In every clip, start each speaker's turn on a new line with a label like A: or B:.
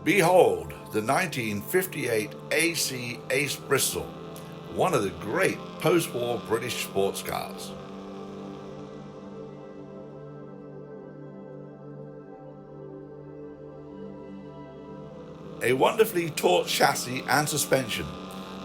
A: Behold the 1958 AC Ace Bristol, one of the great post-war British sports cars. A wonderfully taut chassis and suspension,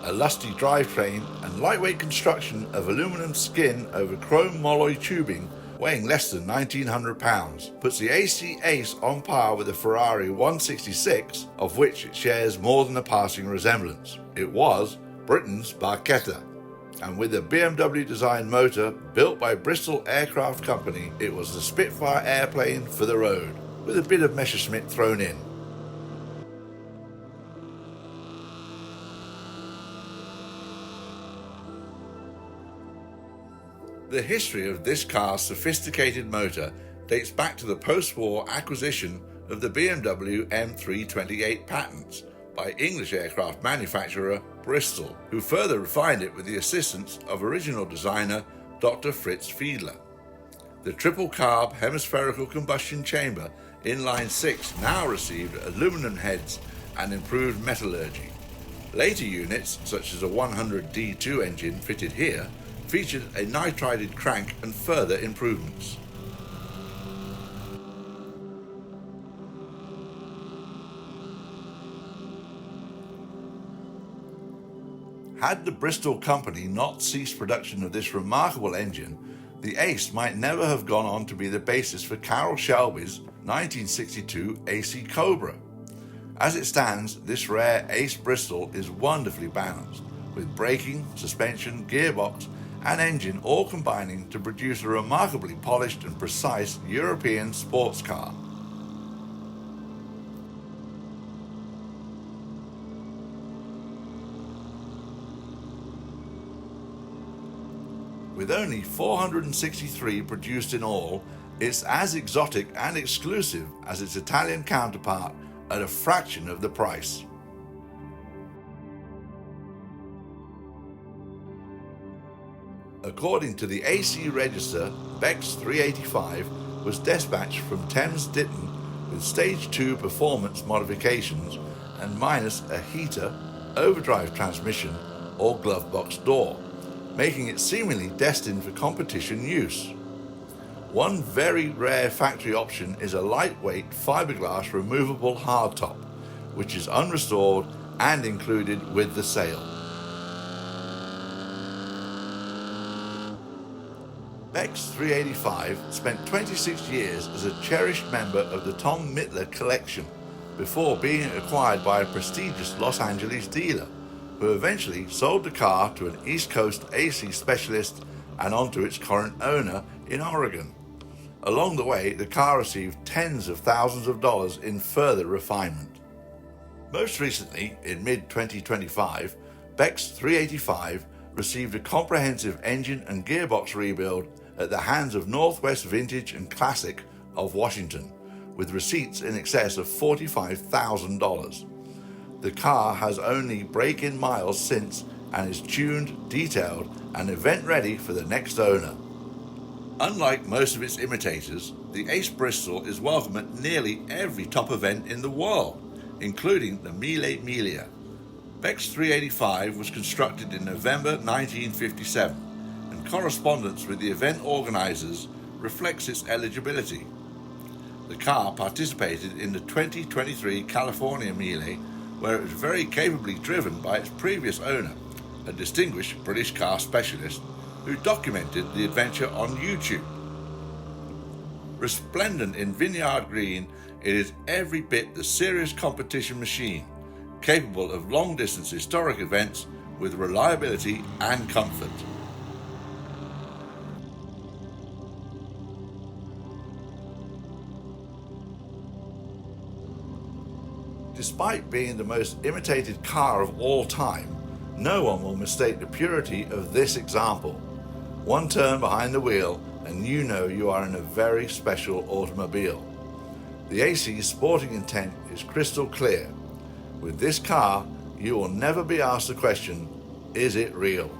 A: a lusty drivetrain and lightweight construction of aluminum skin over chrome molloy tubing weighing less than 1,900 pounds puts the AC Ace on par with the Ferrari 166, of which it shares more than a passing resemblance. It was Britain's Barchetta, and with a BMW designed motor built by Bristol Aircraft Company, it was the Spitfire airplane for the road, with a bit of Messerschmitt thrown in. The history of this car's sophisticated motor dates back to the post-war acquisition of the BMW M328 patents by English aircraft manufacturer Bristol, who further refined it with the assistance of original designer Dr. Fritz Fiedler. The triple-carb hemispherical combustion chamber inline 6 now received aluminum heads and improved metallurgy. Later units, such as a 100D2 engine fitted here, featured a nitrided crank and further improvements. Had the Bristol company not ceased production of this remarkable engine, the Ace might never have gone on to be the basis for Carroll Shelby's 1962 AC Cobra. As it stands, this rare Ace Bristol is wonderfully balanced, with braking, suspension, gearbox and engine all combining to produce a remarkably polished and precise European sports car. With only 463 produced in all, it's as exotic and exclusive as its Italian counterpart at a fraction of the price. According to the AC Register, Beck's 385 was dispatched from Thames Ditton with Stage 2 performance modifications and minus a heater, overdrive transmission or glove box door, making it seemingly destined for competition use. One very rare factory option is a lightweight fiberglass removable hardtop, which is unrestored and included with the sale. Beck's 385 spent 26 years as a cherished member of the Tom Mittler collection before being acquired by a prestigious Los Angeles dealer, who eventually sold the car to an East Coast AC specialist and onto its current owner in Oregon. Along the way, the car received tens of thousands of dollars in further refinement. Most recently, in mid-2025, Beck's 385 received a comprehensive engine and gearbox rebuild at the hands of Northwest Vintage and Classic of Washington, with receipts in excess of $45,000. The car has only break-in miles since and is tuned, detailed, and event-ready for the next owner. Unlike most of its imitators, the Ace Bristol is welcome at nearly every top event in the world, including the Mille Miglia. Beck's 385 was constructed in November 1957, and correspondence with the event organizers reflects its eligibility. The car participated in the 2023 California Mille, where it was very capably driven by its previous owner, a distinguished British car specialist who documented the adventure on YouTube. Resplendent in Vineyard Green, it is every bit the serious competition machine, capable of long-distance historic events with reliability and comfort. Despite being the most imitated car of all time, no one will mistake the purity of this example. One turn behind the wheel and you know you are in a very special automobile. The AC's sporting intent is crystal clear. With this car, you will never be asked the question, is it real?